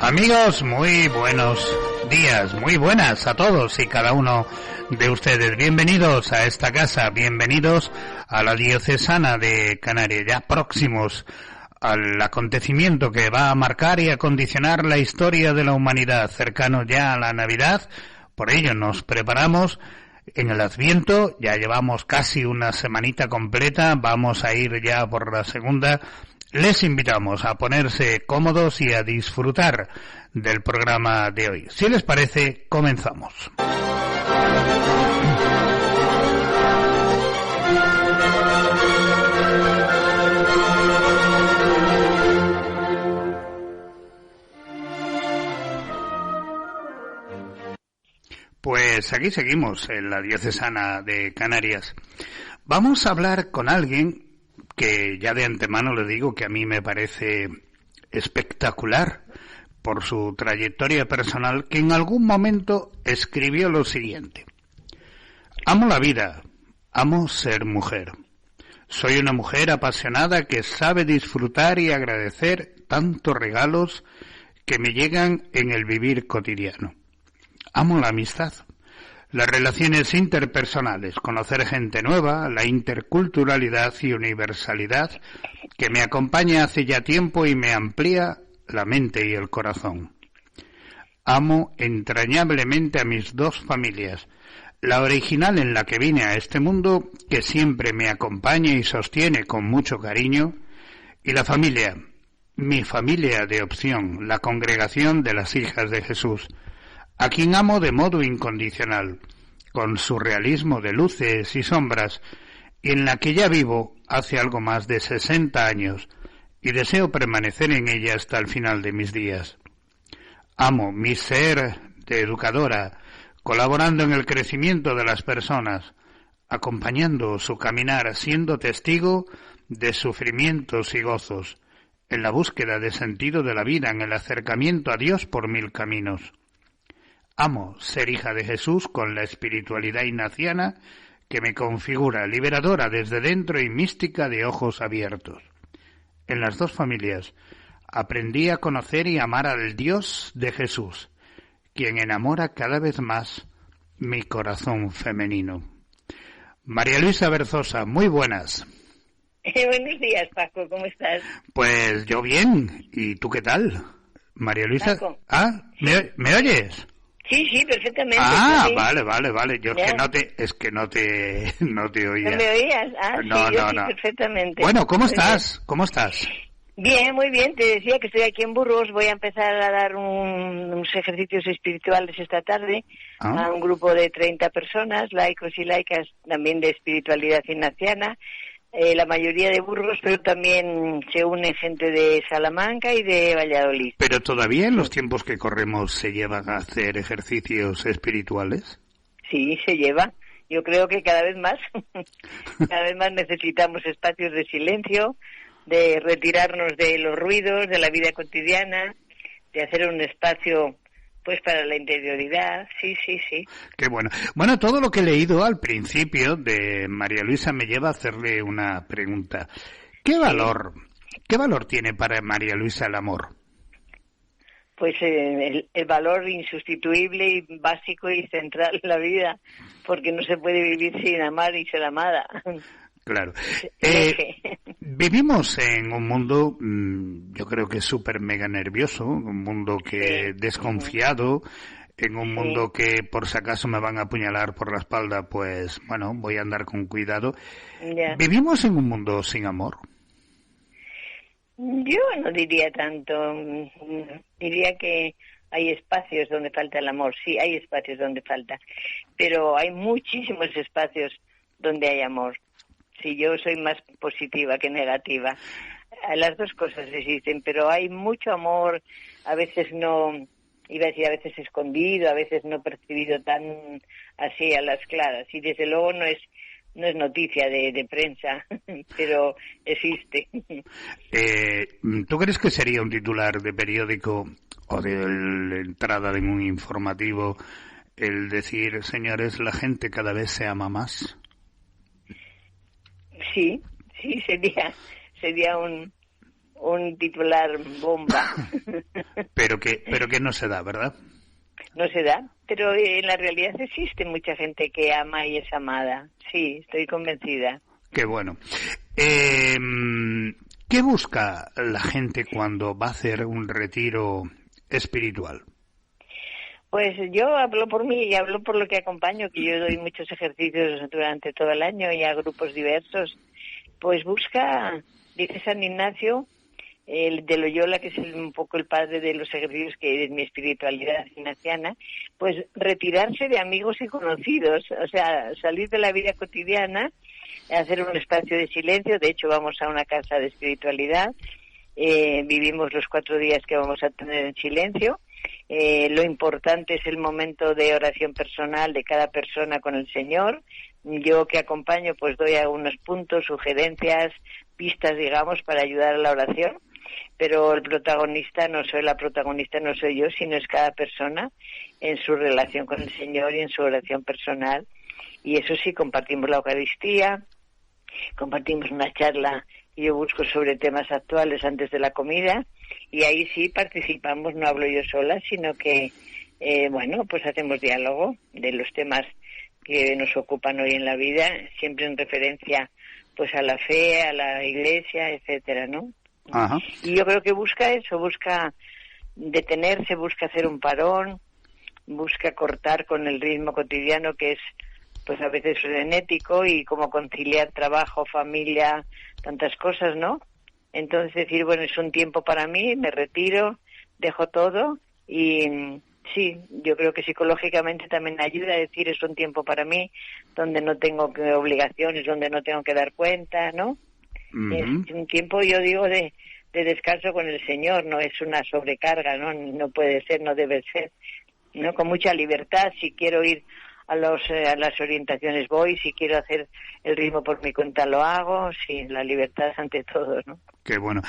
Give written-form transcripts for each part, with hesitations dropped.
Amigos, muy buenos días, muy buenas a todos y cada uno de ustedes. Bienvenidos a esta casa, bienvenidos a la Diocesana de Canarias, ya próximos al acontecimiento que va a marcar y a condicionar la historia de la humanidad, cercano ya a la Navidad. Por ello nos preparamos en el Adviento, ya llevamos casi una semanita completa, vamos a ir ya por la segunda. Les invitamos a ponerse cómodos y a disfrutar del programa de hoy. Si les parece, comenzamos. Pues aquí seguimos en la Diocesana de Canarias. Vamos a hablar con alguien que ya de antemano le digo que a mí me parece espectacular por su trayectoria personal, que en algún momento escribió lo siguiente: amo la vida, amo ser mujer. Soy una mujer apasionada que sabe disfrutar y agradecer tantos regalos que me llegan en el vivir cotidiano. Amo la amistad, las relaciones interpersonales, conocer gente nueva, la interculturalidad y universalidad que me acompaña hace ya tiempo y me amplía la mente y el corazón. Amo entrañablemente a mis dos familias, la original en la que vine a este mundo, que siempre me acompaña y sostiene con mucho cariño, y la familia, mi familia de opción, la Congregación de las Hijas de Jesús, a quien amo de modo incondicional, con su realismo de luces y sombras, y en la que ya vivo hace algo más de 60 años, y deseo permanecer en ella hasta el final de mis días. Amo mi ser de educadora, colaborando en el crecimiento de las personas, acompañando su caminar, siendo testigo de sufrimientos y gozos, en la búsqueda de sentido de la vida, en el acercamiento a Dios por mil caminos. Amo ser hija de Jesús con la espiritualidad ignaciana que me configura, liberadora desde dentro y mística de ojos abiertos. En las dos familias aprendí a conocer y amar al Dios de Jesús, quien enamora cada vez más mi corazón femenino. María Luisa Berzosa, muy buenas. Buenos días, Paco, ¿cómo estás? Pues yo bien, ¿y tú qué tal? María Luisa. Paco. ¿Me oyes? Sí, perfectamente. Ah, sí. Vale. Yo ¿Ya? es que no te oía. ¿No me oías? No, Sí, perfectamente. Bueno, ¿cómo estás? ¿Cómo estás? Bien, muy bien. Te decía que estoy aquí en Burgos. Voy a empezar a dar unos ejercicios espirituales esta tarde a un grupo de 30 personas, laicos y laicas, también de espiritualidad ignaciana. La mayoría de Burgos, pero también se une gente de Salamanca y de Valladolid. ¿Pero todavía en los tiempos que corremos se llevan a hacer ejercicios espirituales? Sí, se lleva. Yo creo que cada vez más necesitamos espacios de silencio, de retirarnos de los ruidos, de la vida cotidiana, de hacer un espacio pues para la interioridad, sí. Qué bueno. Bueno, todo lo que he leído al principio de María Luisa me lleva a hacerle una pregunta. ¿Qué valor tiene para María Luisa el amor? Pues el valor insustituible y básico y central en la vida, porque no se puede vivir sin amar y ser amada. Claro. Vivimos en un mundo, yo creo que súper mega nervioso, un mundo que desconfiado, en un mundo que por si acaso me van a apuñalar por la espalda, pues bueno, voy a andar con cuidado. Ya. ¿Vivimos en un mundo sin amor? Yo no diría tanto, diría que hay espacios donde falta el amor, sí, hay espacios donde falta, pero hay muchísimos espacios donde hay amor. Sí, yo soy más positiva que negativa. Las dos cosas existen, pero hay mucho amor, a veces no, iba a decir a veces escondido, a veces no percibido tan así a las claras. Y desde luego no es noticia de prensa, pero existe. ¿Tú crees que sería un titular de periódico o de la entrada de un informativo el decir, señores, la gente cada vez se ama más? Sí, sería un titular bomba. Pero que no se da, ¿verdad? No se da, pero en la realidad existe mucha gente que ama y es amada. Sí, estoy convencida. Qué bueno. ¿Qué busca la gente cuando va a hacer un retiro espiritual? Pues yo hablo por mí y hablo por lo que acompaño, que yo doy muchos ejercicios durante todo el año y a grupos diversos. Pues busca, dice San Ignacio, el de Loyola, que es un poco el padre de los ejercicios que es mi espiritualidad ignaciana, pues retirarse de amigos y conocidos, o sea, salir de la vida cotidiana, hacer un espacio de silencio. De hecho, vamos a una casa de espiritualidad, vivimos los 4 días que vamos a tener en silencio. Lo importante es el momento de oración personal de cada persona con el Señor. Yo que acompaño pues doy algunos puntos, sugerencias, pistas, digamos, para ayudar a la oración, pero la protagonista no soy yo, sino es cada persona en su relación con el Señor y en su oración personal. Y eso sí, compartimos la Eucaristía, compartimos una charla que yo busco sobre temas actuales antes de la comida, y ahí sí participamos, no hablo yo sola, sino que, pues hacemos diálogo de los temas que nos ocupan hoy en la vida, siempre en referencia pues a la fe, a la Iglesia, etcétera, ¿no? Ajá. Y yo creo que busca eso, busca detenerse, busca hacer un parón, busca cortar con el ritmo cotidiano que es pues a veces frenético, y cómo conciliar trabajo, familia, tantas cosas, ¿no? Entonces decir, bueno, es un tiempo para mí, me retiro, dejo todo, y sí, yo creo que psicológicamente también ayuda a decir, es un tiempo para mí, donde no tengo obligaciones, donde no tengo que dar cuenta, ¿no? Uh-huh. Es un tiempo, yo digo, de descanso con el Señor, no es una sobrecarga, ¿no? No puede ser, no debe ser, ¿no? Con mucha libertad. Si quiero ir a las orientaciones voy, si quiero hacer el ritmo por mi cuenta lo hago, sí, la libertad ante todo, ¿no? Qué bueno.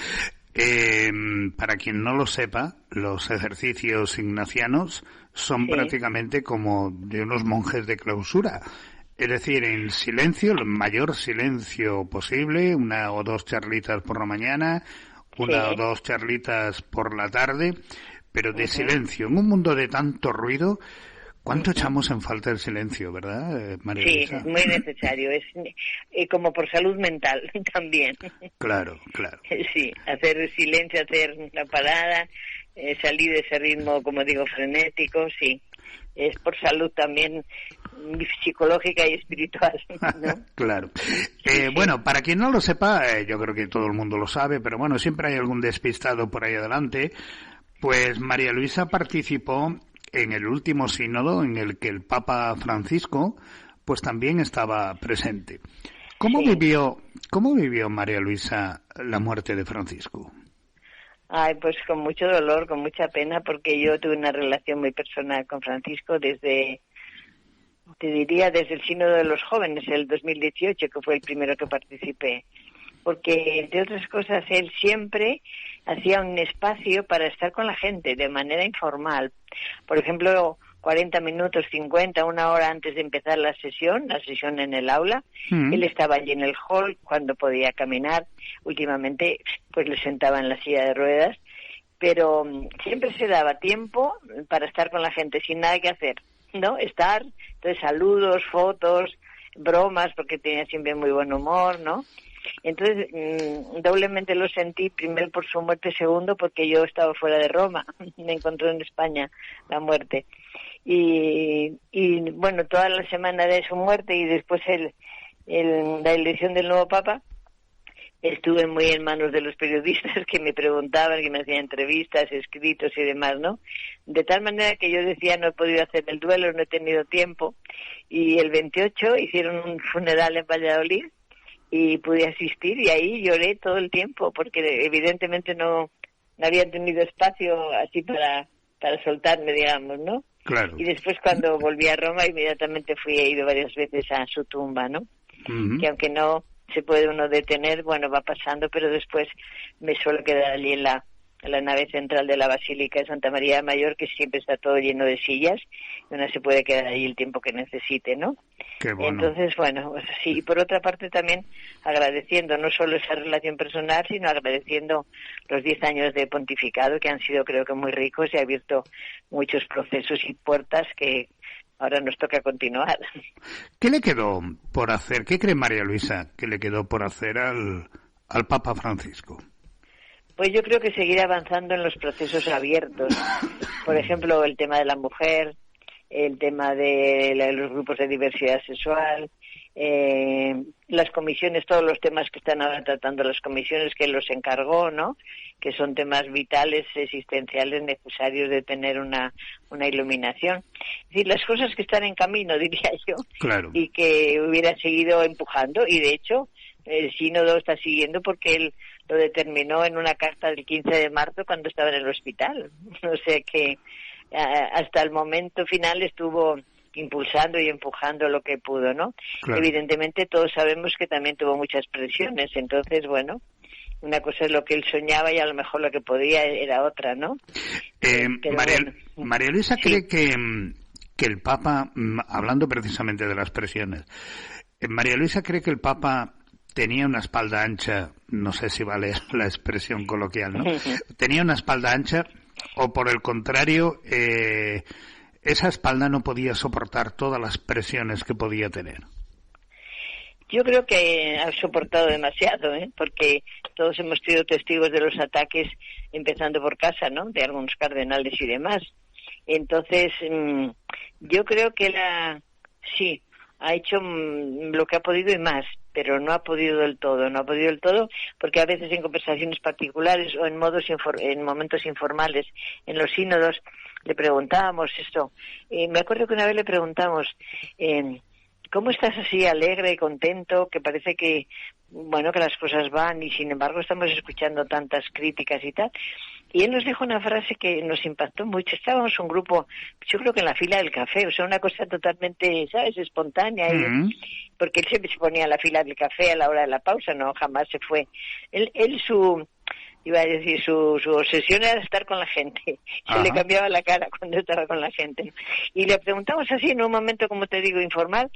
Para quien no lo sepa, los ejercicios ignacianos son prácticamente como de unos monjes de clausura. Es decir, en silencio, el mayor silencio posible, 1 o 2 charlitas por la mañana, 1 o 2 charlitas por la tarde, pero de silencio. En un mundo de tanto ruido, ¿cuánto echamos en falta el silencio, verdad, María Luisa? Sí, es muy necesario, es como por salud mental también. Claro, claro. Sí, hacer silencio, hacer una parada, salir de ese ritmo, como digo, frenético, sí. Es por salud también psicológica y espiritual, ¿no? Claro. Bueno, para quien no lo sepa, yo creo que todo el mundo lo sabe, pero bueno, siempre hay algún despistado por ahí adelante. Pues María Luisa participó en el último sínodo en el que el Papa Francisco pues también estaba presente. ¿Cómo vivió María Luisa la muerte de Francisco? Ay, pues con mucho dolor, con mucha pena, porque yo tuve una relación muy personal con Francisco desde el Sínodo de los Jóvenes, el 2018, que fue el primero que participé. Porque, entre otras cosas, él siempre hacía un espacio para estar con la gente de manera informal. Por ejemplo, 40 minutos, 50, 1 hora antes de empezar la sesión en el aula. Él estaba allí en el hall cuando podía caminar. Últimamente, pues le sentaba en la silla de ruedas. Pero siempre se daba tiempo para estar con la gente sin nada que hacer, ¿no? Entonces saludos, fotos, bromas, porque tenía siempre muy buen humor, ¿no? Entonces, doblemente lo sentí, primero por su muerte, segundo porque yo estaba fuera de Roma, me encontró en España la muerte. Y bueno, toda la semana de su muerte y después la elección del nuevo Papa, estuve muy en manos de los periodistas que me preguntaban, que me hacían entrevistas, escritos y demás, ¿no? De tal manera que yo decía, no he podido hacer el duelo, no he tenido tiempo. Y el 28 hicieron un funeral en Valladolid y pude asistir, y ahí lloré todo el tiempo porque evidentemente no había tenido espacio así para soltarme, digamos, ¿no? Claro. Y después cuando volví a Roma inmediatamente he ido varias veces a su tumba, ¿no? Uh-huh. Que aunque no se puede uno detener, bueno, va pasando, pero después me suelo quedar allí en la la nave central de la Basílica de Santa María Mayor, que siempre está todo lleno de sillas, y una se puede quedar ahí el tiempo que necesite, ¿no? Qué bueno. Entonces, bueno, pues sí, y por otra parte también agradeciendo no solo esa relación personal, sino agradeciendo los 10 años de pontificado, que han sido, creo que, muy ricos y ha abierto muchos procesos y puertas que ahora nos toca continuar. ¿Qué le quedó por hacer? ¿Qué cree María Luisa que le quedó por hacer al Papa Francisco? Pues yo creo que seguir avanzando en los procesos abiertos. Por ejemplo, el tema de la mujer, el tema de los grupos de diversidad sexual, las comisiones, todos los temas que están ahora tratando las comisiones que los encargó, ¿no? Que son temas vitales, existenciales, necesarios de tener una iluminación. Es decir, las cosas que están en camino, diría yo, claro, y que hubiera seguido empujando, y de hecho el sínodo está siguiendo porque él lo determinó en una carta del 15 de marzo cuando estaba en el hospital. O sea que hasta el momento final estuvo impulsando y empujando lo que pudo, ¿no? Claro. Evidentemente todos sabemos que también tuvo muchas presiones, entonces, bueno, una cosa es lo que él soñaba y a lo mejor lo que podía era otra, ¿no? María Luisa, ¿sí cree que el Papa, hablando precisamente de las presiones, María Luisa cree que el Papa tenía una espalda ancha, no sé si vale la expresión coloquial, ¿no? ¿Tenía una espalda ancha o por el contrario, esa espalda no podía soportar todas las presiones que podía tener? Yo creo que ha soportado demasiado, porque todos hemos sido testigos de los ataques, empezando por casa, ¿no?, de algunos cardenales y demás. Entonces, yo creo que sí, ha hecho lo que ha podido y más, pero no ha podido del todo, porque a veces en conversaciones particulares o en momentos informales, en los sínodos, le preguntábamos esto. Me acuerdo que una vez le preguntamos, ¿cómo estás así alegre y contento? Que parece que, bueno, que las cosas van y sin embargo estamos escuchando tantas críticas y tal. Y él nos dijo una frase que nos impactó mucho. Estábamos un grupo, yo creo que en la fila del café, o sea, una cosa totalmente, ¿sabes?, espontánea. Porque él siempre se ponía en la fila del café a la hora de la pausa, no, jamás se fue. Su obsesión era estar con la gente. Se le cambiaba la cara cuando estaba con la gente. Y le preguntamos así en un momento, como te digo, informal,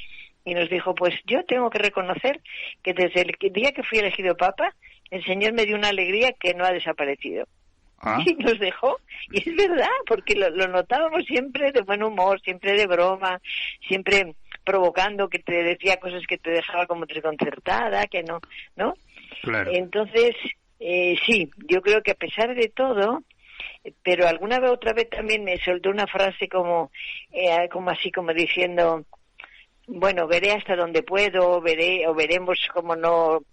y nos dijo, pues yo tengo que reconocer que desde el día que fui elegido Papa, el Señor me dio una alegría que no ha desaparecido. Y nos dejó, y es verdad, porque lo notábamos siempre de buen humor, siempre de broma, siempre provocando, que te decía cosas que te dejaba como desconcertada, que no. Claro. Entonces, sí, yo creo que a pesar de todo, pero alguna vez otra vez también me soltó una frase como diciendo, bueno, veré hasta donde puedo, veremos como no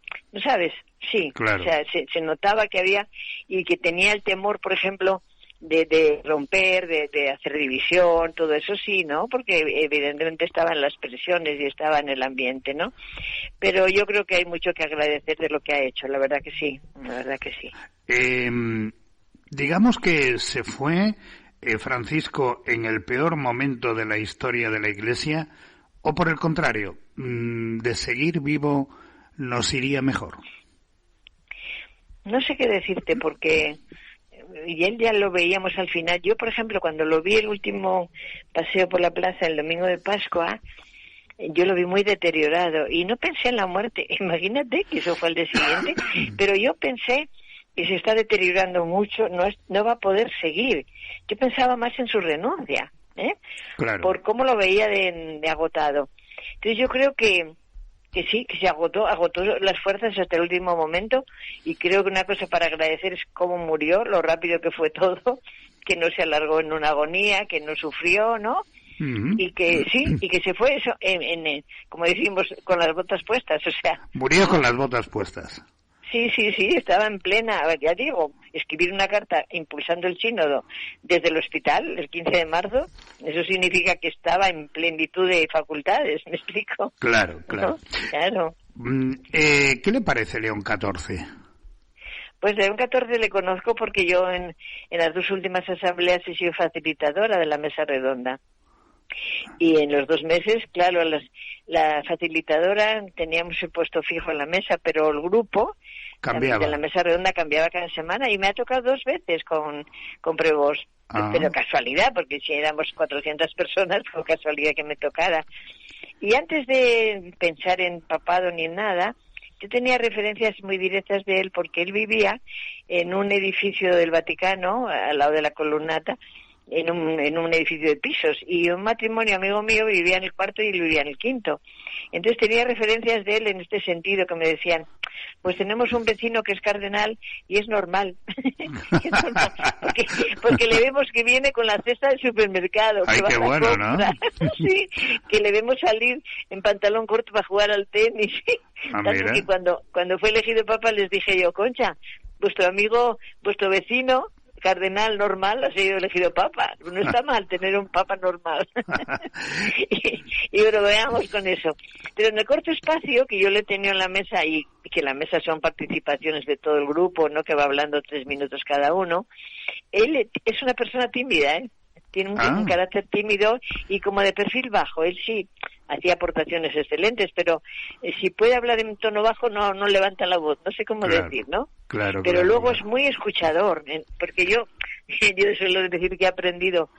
sabes, sí, claro. O sea, se notaba que había, y que tenía el temor, por ejemplo, de romper, de hacer división, todo eso sí, ¿no? Porque evidentemente estaban las presiones y estaba en el ambiente, ¿no? Pero yo creo que hay mucho que agradecer de lo que ha hecho, la verdad que sí. Digamos que se fue Francisco en el peor momento de la historia de la Iglesia, o por el contrario, de seguir vivo nos iría mejor. No sé qué decirte, porque y él ya lo veíamos al final. Yo, por ejemplo, cuando lo vi el último paseo por la plaza el domingo de Pascua, yo lo vi muy deteriorado y no pensé en la muerte. Imagínate que eso fue el día siguiente, pero yo pensé que se está deteriorando mucho, no va a poder seguir. Yo pensaba más en su renuncia, Claro. Por cómo lo veía de agotado. Entonces yo creo que sí, que se agotó las fuerzas hasta el último momento, y creo que una cosa para agradecer es cómo murió, lo rápido que fue todo, que no se alargó en una agonía, que no sufrió, ¿no? Y que sí, y que se fue eso, como decimos, con las botas puestas, o sea. Murió con las botas puestas. Sí, estaba en plena, ya digo, escribir una carta impulsando el sínodo desde el hospital el 15 de marzo, eso significa que estaba en plenitud de facultades, ¿me explico? Claro. ¿No? Claro. ¿Qué le parece León XIV? Pues León XIV le conozco porque yo en las dos últimas asambleas he sido facilitadora de la mesa redonda. Y en los 2 meses, claro, la facilitadora teníamos el puesto fijo en la mesa, pero el grupo Cambiaba. En la mesa redonda cambiaba cada semana y me ha tocado 2 veces con Prevost. Pero casualidad, porque si éramos 400 personas, fue casualidad que me tocara. Y antes de pensar en papado ni en nada, yo tenía referencias muy directas de él, porque él vivía en un edificio del Vaticano, al lado de la columnata, en un edificio de pisos, y un matrimonio amigo mío vivía en el cuarto y él vivía en el quinto. Entonces tenía referencias de él en este sentido, que me decían, pues tenemos un vecino que es cardenal y es normal. Es normal, porque le vemos que viene con la cesta del supermercado. Ay, que qué va bueno, ¿no? Sí, que le vemos salir en pantalón corto para jugar al tenis. Tanto que cuando fue elegido papa les dije yo, Concha, vuestro amigo, vuestro vecino cardenal normal ha sido elegido papa. No está mal tener un papa normal. y bromeamos con eso. Pero en el corto espacio que yo le tenía en la mesa, y que la mesa son participaciones de todo el grupo, no que va hablando 3 minutos cada uno, él es una persona tímida, ¿eh? Tiene un carácter tímido y como de perfil bajo. Él sí hacía aportaciones excelentes, pero si puede hablar en tono bajo no levanta la voz, no sé cómo decir, ¿no? Claro, pero luego es muy escuchador, porque yo suelo decir que he aprendido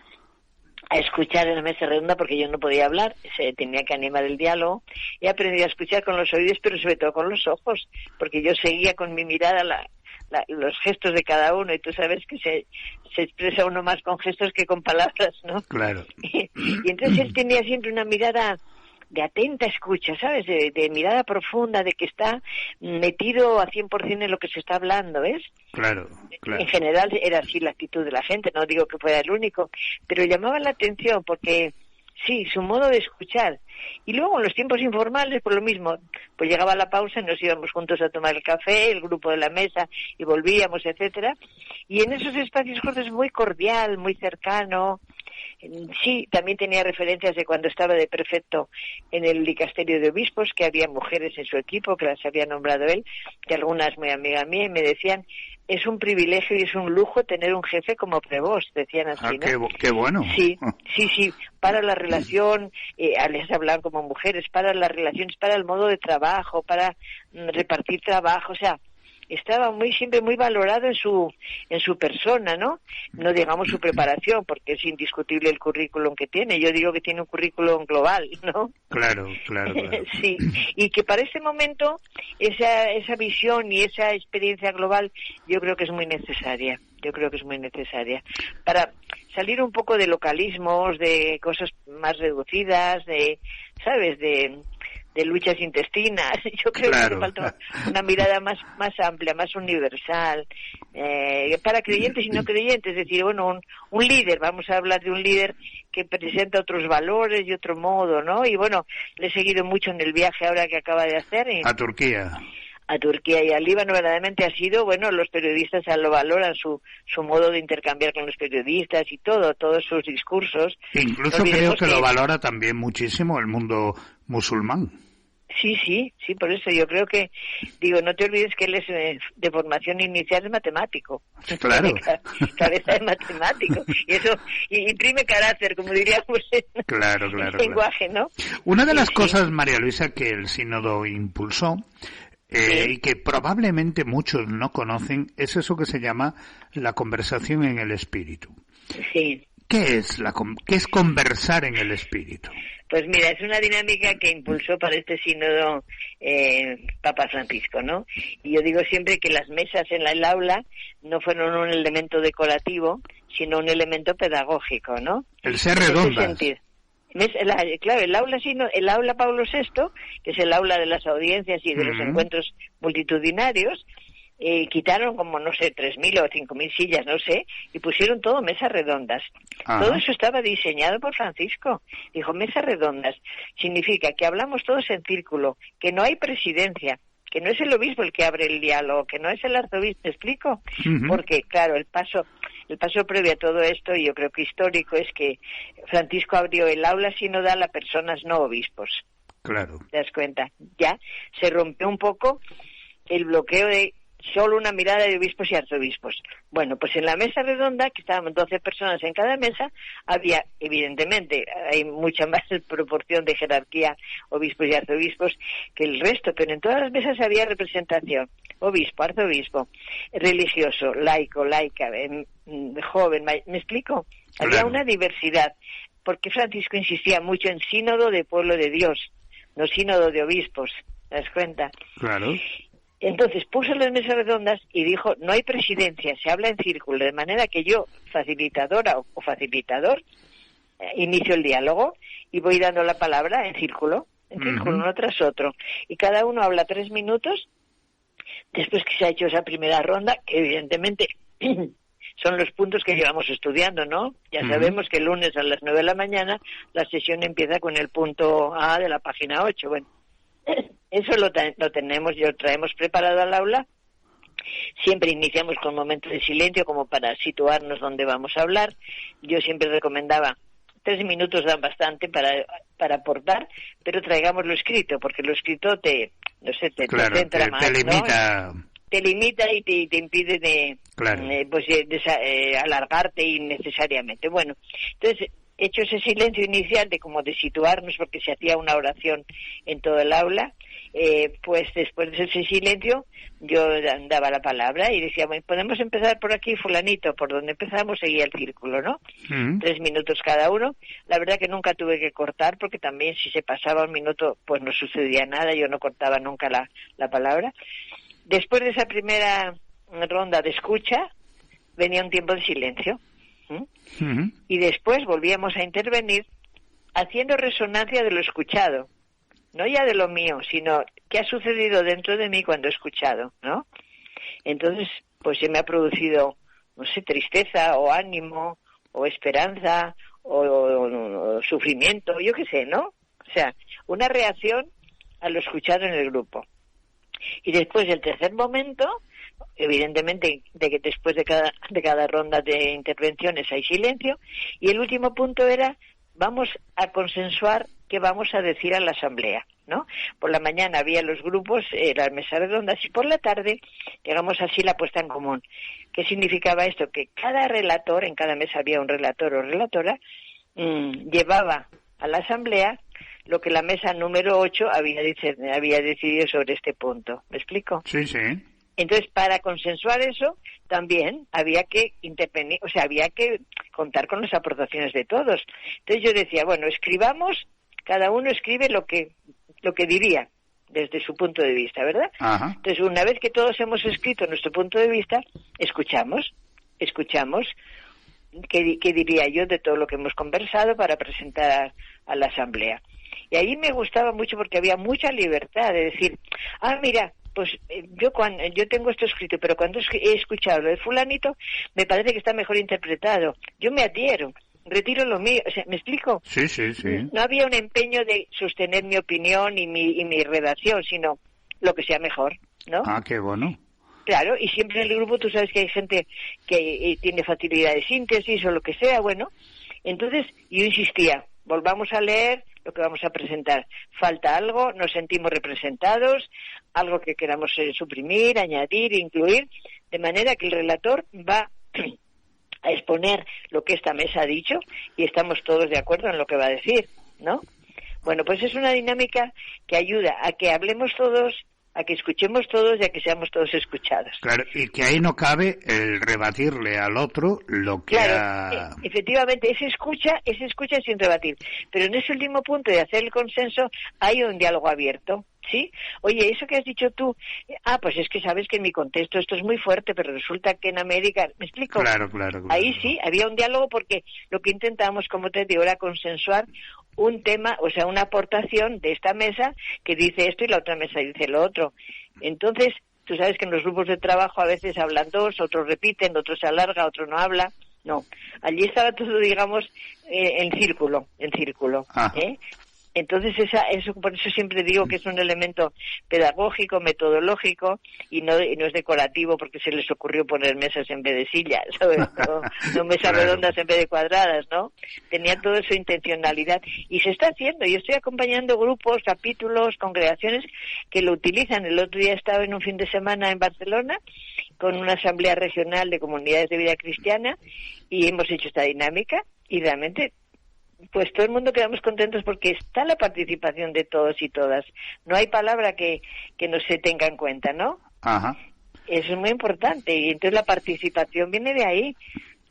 a escuchar en la mesa redonda, porque yo no podía hablar, se tenía que animar el diálogo. He aprendido a escuchar con los oídos, pero sobre todo con los ojos, porque yo seguía con mi mirada los gestos de cada uno, y tú sabes que se expresa uno más con gestos que con palabras, ¿no? Claro. Y entonces él tenía siempre una mirada de atenta escucha, ¿sabes? De mirada profunda, de que está metido a 100% en lo que se está hablando, ¿ves? Claro. En general era así la actitud de la gente, no digo que fuera el único, pero llamaba la atención porque, sí, su modo de escuchar. Y luego en los tiempos informales, por lo mismo, pues llegaba la pausa y nos íbamos juntos a tomar el café, el grupo de la mesa, y volvíamos, etcétera. Y en esos espacios cortos muy cordial, muy cercano. Sí, también tenía referencias de cuando estaba de prefecto en el dicasterio de obispos, que había mujeres en su equipo, que las había nombrado él, que algunas muy amigas mías, y me decían, es un privilegio y es un lujo tener un jefe como Prevost, decían así, ¿no? Qué bueno. Sí, para la relación, les hablaban como mujeres, para las relaciones, para el modo de trabajo, para repartir trabajo, o sea, estaba siempre muy valorado en su persona, ¿no? No digamos su preparación, porque es indiscutible el currículum que tiene. Yo digo que tiene un currículum global, ¿no? Claro. Sí, y que para este momento esa visión y esa experiencia global yo creo que es muy necesaria. Para salir un poco de localismos, de cosas más reducidas, ¿sabes? De luchas intestinas. Yo creo que hace falta una mirada más amplia, más universal, para creyentes y no creyentes. Es decir, bueno, un líder, vamos a hablar de un líder que presenta otros valores y otro modo, ¿no? Y bueno, le he seguido mucho en el viaje ahora que acaba de hacer. A Turquía y al Líbano. Verdaderamente ha sido, bueno, los periodistas lo valoran, su modo de intercambiar con los periodistas y todos sus discursos. Incluso creo que lo valora también muchísimo el mundo musulmán. Sí, por eso yo creo que, no te olvides que él es de formación inicial es matemático. Claro. Cabeza de matemático. Y eso imprime carácter, como diríamos en lenguaje, ¿no? Una de las cosas, María Luisa, que el sínodo impulsó, y que probablemente muchos no conocen, es eso que se llama la conversación en el espíritu. Sí. ¿Qué es conversar en el espíritu? Pues mira, es una dinámica que impulsó para este sínodo Papa Francisco, ¿no? Y yo digo siempre que las mesas en el aula no fueron un elemento decorativo, sino un elemento pedagógico, ¿no? El ser redondas. Claro, el aula Pablo VI, que es el aula de las audiencias y de los encuentros multitudinarios, quitaron como, no sé, 3.000 o 5.000 sillas, no sé, y pusieron todo mesas redondas. Ajá. Todo eso estaba diseñado por Francisco. Dijo, mesas redondas. Significa que hablamos todos en círculo, que no hay presidencia, que no es el obispo el que abre el diálogo, que no es el arzobispo, ¿me explico? Porque, claro, el paso previo a todo esto, y yo creo que histórico, es que Francisco abrió el aula sinodal a personas no obispos. Claro. ¿Te das cuenta? Ya se rompió un poco el bloqueo de solo una mirada de obispos y arzobispos. Bueno, pues en la mesa redonda, que estábamos 12 personas en cada mesa, había, evidentemente, hay mucha más proporción de jerarquía, obispos y arzobispos, que el resto, pero en todas las mesas había representación. Obispo, arzobispo, religioso, laico, laica, joven, ¿me explico? Claro. Había una diversidad, porque Francisco insistía mucho en sínodo de pueblo de Dios, no sínodo de obispos, ¿te das cuenta? Claro. Entonces puso las mesas redondas y dijo, no hay presidencia, se habla en círculo, de manera que yo, facilitadora o facilitador, inicio el diálogo y voy dando la palabra en círculo, uno tras otro. Y cada uno habla 3 minutos, después que se ha hecho esa primera ronda, que evidentemente son los puntos que llevamos estudiando, ¿no? Ya sabemos que el lunes a las 9 de la mañana la sesión empieza con el punto A de la página 8. Bueno, eso lo tenemos y lo traemos preparado al aula. Siempre iniciamos con momentos de silencio como para situarnos donde vamos a hablar. Yo siempre recomendaba 3 minutos dan bastante para aportar, pero traigamos lo escrito, porque lo escrito te centra más, te limita, ¿no? Te limita y te impide alargarte innecesariamente. Bueno, entonces, hecho ese silencio inicial de situarnos, porque se hacía una oración en todo el aula, pues después de ese silencio yo daba la palabra y decía, bueno, podemos empezar por aquí, fulanito, por donde empezamos seguía el círculo, ¿no? 3 minutos cada uno. La verdad que nunca tuve que cortar, porque también si se pasaba 1 minuto, pues no sucedía nada, yo no cortaba nunca la palabra. Después de esa primera ronda de escucha, venía un tiempo de silencio. Y después volvíamos a intervenir haciendo resonancia de lo escuchado, no ya de lo mío, sino qué ha sucedido dentro de mí cuando he escuchado, ¿no? Entonces, pues se me ha producido, no sé, tristeza o ánimo o esperanza o sufrimiento, yo qué sé, ¿no? O sea, una reacción a lo escuchado en el grupo. Y después el tercer momento, evidentemente de que después de cada ronda de intervenciones hay silencio, y el último punto era, vamos a consensuar qué vamos a decir a la asamblea, ¿no? Por la mañana había los grupos, las mesas redondas, y por la tarde, digamos así, la puesta en común. ¿Qué significaba esto? Que cada relator, en cada mesa había un relator o relatora, llevaba a la asamblea lo que la mesa número 8 había decidido sobre este punto. ¿Me explico? Sí, sí. Entonces, para consensuar eso, también había que intervenir, o sea, había que contar con las aportaciones de todos. Entonces yo decía, bueno, escribamos, cada uno escribe lo que diría desde su punto de vista, ¿verdad? Ajá. Entonces, una vez que todos hemos escrito nuestro punto de vista, escuchamos qué diría yo de todo lo que hemos conversado para presentar a la asamblea. Y ahí me gustaba mucho porque había mucha libertad de decir, mira, pues yo tengo esto escrito, pero cuando he escuchado lo de fulanito, me parece que está mejor interpretado. Yo me adhiero, retiro lo mío. O sea, ¿me explico? Sí, sí, sí. No había un empeño de sostener mi opinión y mi redacción, sino lo que sea mejor, ¿no? Ah, qué bueno. Claro, y siempre en el grupo tú sabes que hay gente que tiene facilidad de síntesis o lo que sea, bueno. Entonces yo insistía, volvamos a leer lo que vamos a presentar. Falta algo, nos sentimos representados, algo que queramos suprimir, añadir, incluir, de manera que el relator va a exponer lo que esta mesa ha dicho y estamos todos de acuerdo en lo que va a decir, ¿no? Bueno, pues es una dinámica que ayuda a que hablemos todos, a que escuchemos todos y a que seamos todos escuchados. Claro, y que ahí no cabe el rebatirle al otro lo que efectivamente, ese escucha sin rebatir. Pero en ese último punto de hacer el consenso hay un diálogo abierto, ¿sí? Oye, eso que has dicho tú, pues es que sabes que en mi contexto esto es muy fuerte, pero resulta que en América, ¿me explico? Claro. Ahí sí, había un diálogo porque lo que intentábamos, como te digo, era consensuar un tema, o sea, una aportación de esta mesa que dice esto y la otra mesa dice lo otro. Entonces, tú sabes que en los grupos de trabajo a veces hablan dos, otros repiten, otros se alarga, otro no habla. No, allí estaba todo, digamos, en círculo. Entonces eso por eso siempre digo que es un elemento pedagógico, metodológico y no es decorativo porque se les ocurrió poner mesas en vez de sillas, ¿sabes? No mesas redondas en vez de cuadradas, ¿no? Tenía toda su intencionalidad y se está haciendo. Yo estoy acompañando grupos, capítulos, congregaciones que lo utilizan. El otro día estaba en un fin de semana en Barcelona con una asamblea regional de comunidades de vida cristiana y hemos hecho esta dinámica y realmente pues todo el mundo quedamos contentos porque está la participación de todos y todas. No hay palabra que no se tenga en cuenta, ¿no? Ajá. Eso es muy importante y entonces la participación viene de ahí.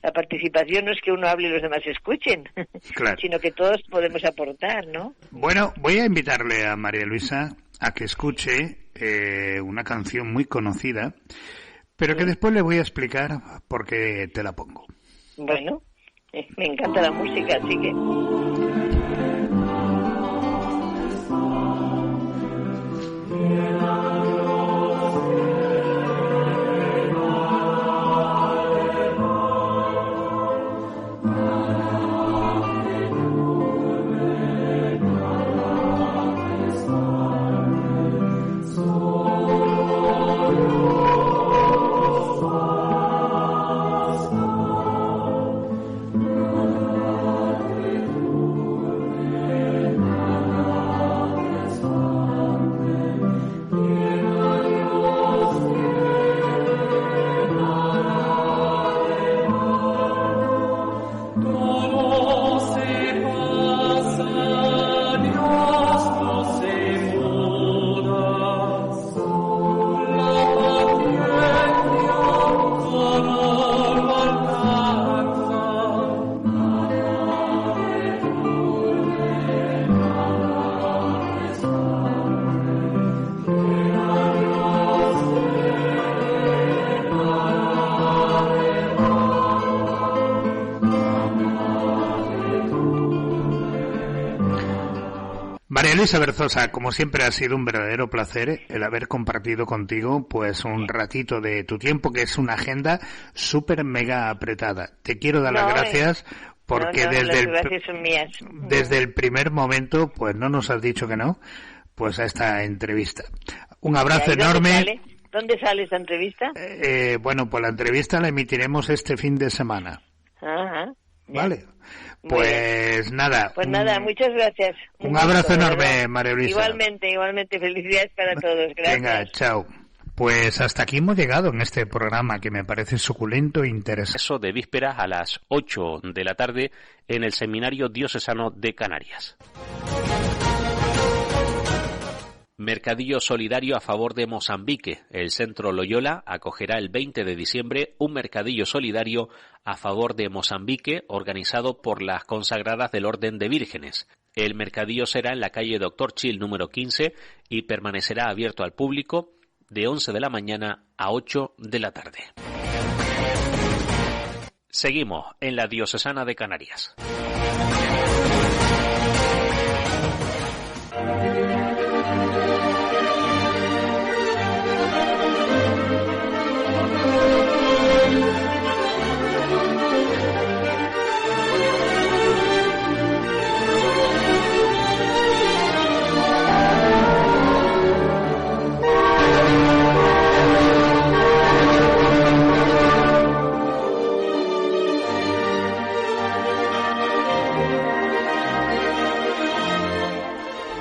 La participación no es que uno hable y los demás escuchen, claro, sino que todos podemos aportar, ¿no? Bueno, voy a invitarle a María Luisa a que escuche una canción muy conocida, pero que después le voy a explicar por qué te la pongo. Bueno, me encanta la música, así que... María Luisa Berzosa, como siempre ha sido un verdadero placer el haber compartido contigo pues un ratito de tu tiempo, que es una agenda súper mega apretada. Te quiero dar las gracias porque desde el primer momento pues no nos has dicho que no pues a esta entrevista. Un abrazo enorme. ¿Dónde sale esta entrevista? Bueno, pues la entrevista la emitiremos este fin de semana. Ajá. Vale. Pues nada. Pues nada, muchas gracias. Un abrazo enorme, María Luisa. Igualmente, felicidades para todos. Gracias. Venga, chao. Pues hasta aquí hemos llegado en este programa que me parece suculento e interesante. Eso de vísperas a las 8 de la tarde en el Seminario Diocesano de Canarias. Mercadillo solidario a favor de Mozambique. El Centro Loyola acogerá el 20 de diciembre un mercadillo solidario a favor de Mozambique organizado por las consagradas del Orden de Vírgenes. El mercadillo será en la calle Doctor Chill número 15 y permanecerá abierto al público de 11 de la mañana a 8 de la tarde. Seguimos en la Diocesana de Canarias.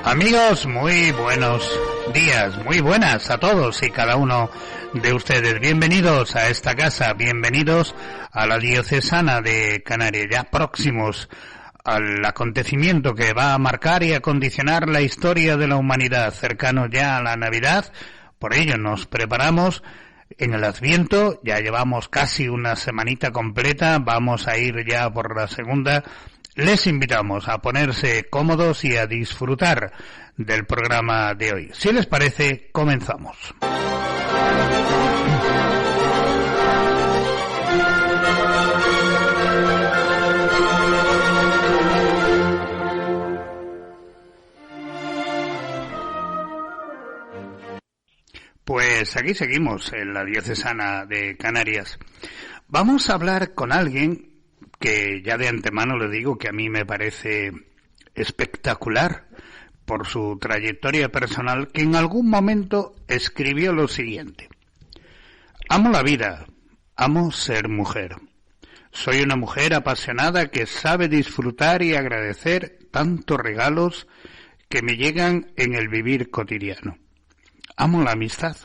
Amigos, muy buenos días, muy buenas a todos y cada uno de ustedes. Bienvenidos a esta casa, bienvenidos a la Diocesana de Canarias, ya próximos al acontecimiento que va a marcar y a condicionar la historia de la humanidad, cercano ya a la Navidad. Por ello nos preparamos en el Adviento, ya llevamos casi una semanita completa, vamos a ir ya por la segunda. Les invitamos a ponerse cómodos y a disfrutar del programa de hoy. Si les parece, comenzamos. Pues aquí seguimos en la Diocesana de Canarias. Vamos a hablar con alguien que ya de antemano le digo que a mí me parece espectacular por su trayectoria personal, que en algún momento escribió lo siguiente: amo la vida, amo ser mujer. Soy una mujer apasionada que sabe disfrutar y agradecer tantos regalos que me llegan en el vivir cotidiano. Amo la amistad,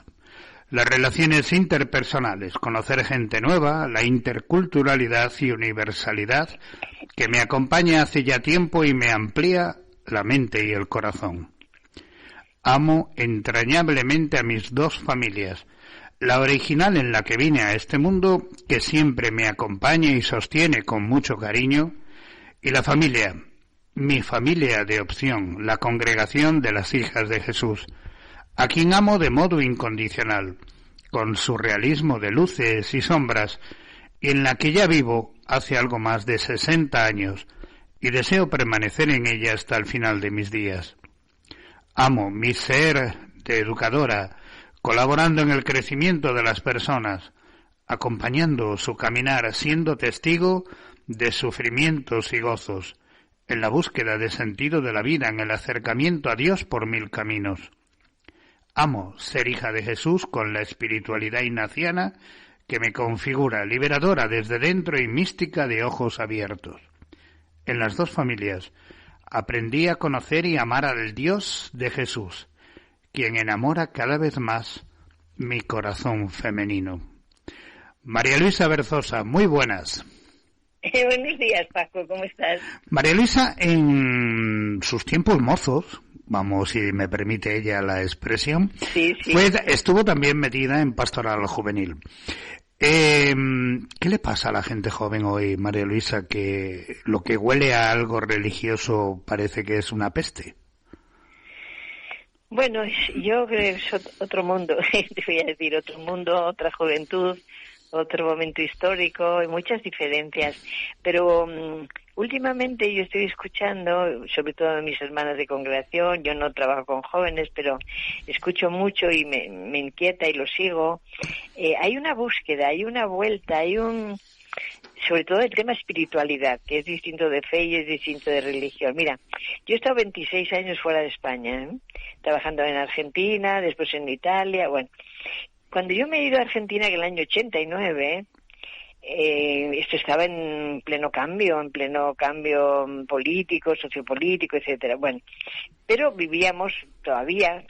las relaciones interpersonales, conocer gente nueva, la interculturalidad y universalidad que me acompaña hace ya tiempo y me amplía la mente y el corazón. Amo entrañablemente a mis dos familias, la original en la que vine a este mundo, que siempre me acompaña y sostiene con mucho cariño, y la familia, mi familia de opción, la congregación de las Hijas de Jesús, a quien amo de modo incondicional, con su realismo de luces y sombras, y en la que ya vivo hace algo más de 60 años, y deseo permanecer en ella hasta el final de mis días. Amo mi ser de educadora, colaborando en el crecimiento de las personas, acompañando su caminar, siendo testigo de sufrimientos y gozos, en la búsqueda de sentido de la vida, en el acercamiento a Dios por mil caminos. Amo ser hija de Jesús con la espiritualidad ignaciana que me configura, liberadora desde dentro y mística de ojos abiertos. En las dos familias aprendí a conocer y amar al Dios de Jesús, quien enamora cada vez más mi corazón femenino. María Luisa Berzosa, muy buenas. Buenos días, Paco, ¿cómo estás? María Luisa, en sus tiempos mozos, vamos, si me permite ella la expresión, sí. Estuvo también metida en pastoral juvenil. ¿Qué le pasa a la gente joven hoy, María Luisa, que lo que huele a algo religioso parece que es una peste? Bueno, yo creo que es otro mundo, te voy a decir, otro mundo, otra juventud, otro momento histórico, hay muchas diferencias, pero últimamente yo estoy escuchando, sobre todo a mis hermanas de congregación, yo no trabajo con jóvenes, pero escucho mucho y me inquieta y lo sigo. Hay una búsqueda, hay una vuelta, sobre todo el tema espiritualidad, que es distinto de fe y es distinto de religión. Mira, yo he estado 26 años fuera de España, trabajando en Argentina, después en Italia, bueno. Cuando yo me he ido a Argentina en el año 89, esto estaba en pleno cambio político, sociopolítico, etcétera. Bueno, pero vivíamos todavía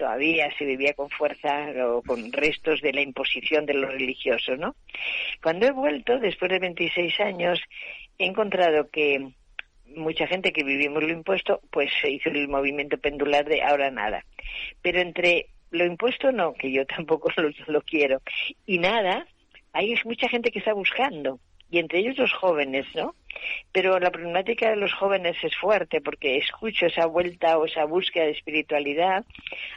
se vivía con fuerza o con restos de la imposición de lo religioso, ¿no? Cuando he vuelto, después de 26 años, he encontrado que mucha gente que vivimos lo impuesto, pues se hizo el movimiento pendular de ahora nada. Pero entre lo impuesto no, que yo tampoco lo quiero, y nada, hay mucha gente que está buscando, y entre ellos los jóvenes, ¿no? Pero la problemática de los jóvenes es fuerte, porque escucho esa vuelta o esa búsqueda de espiritualidad.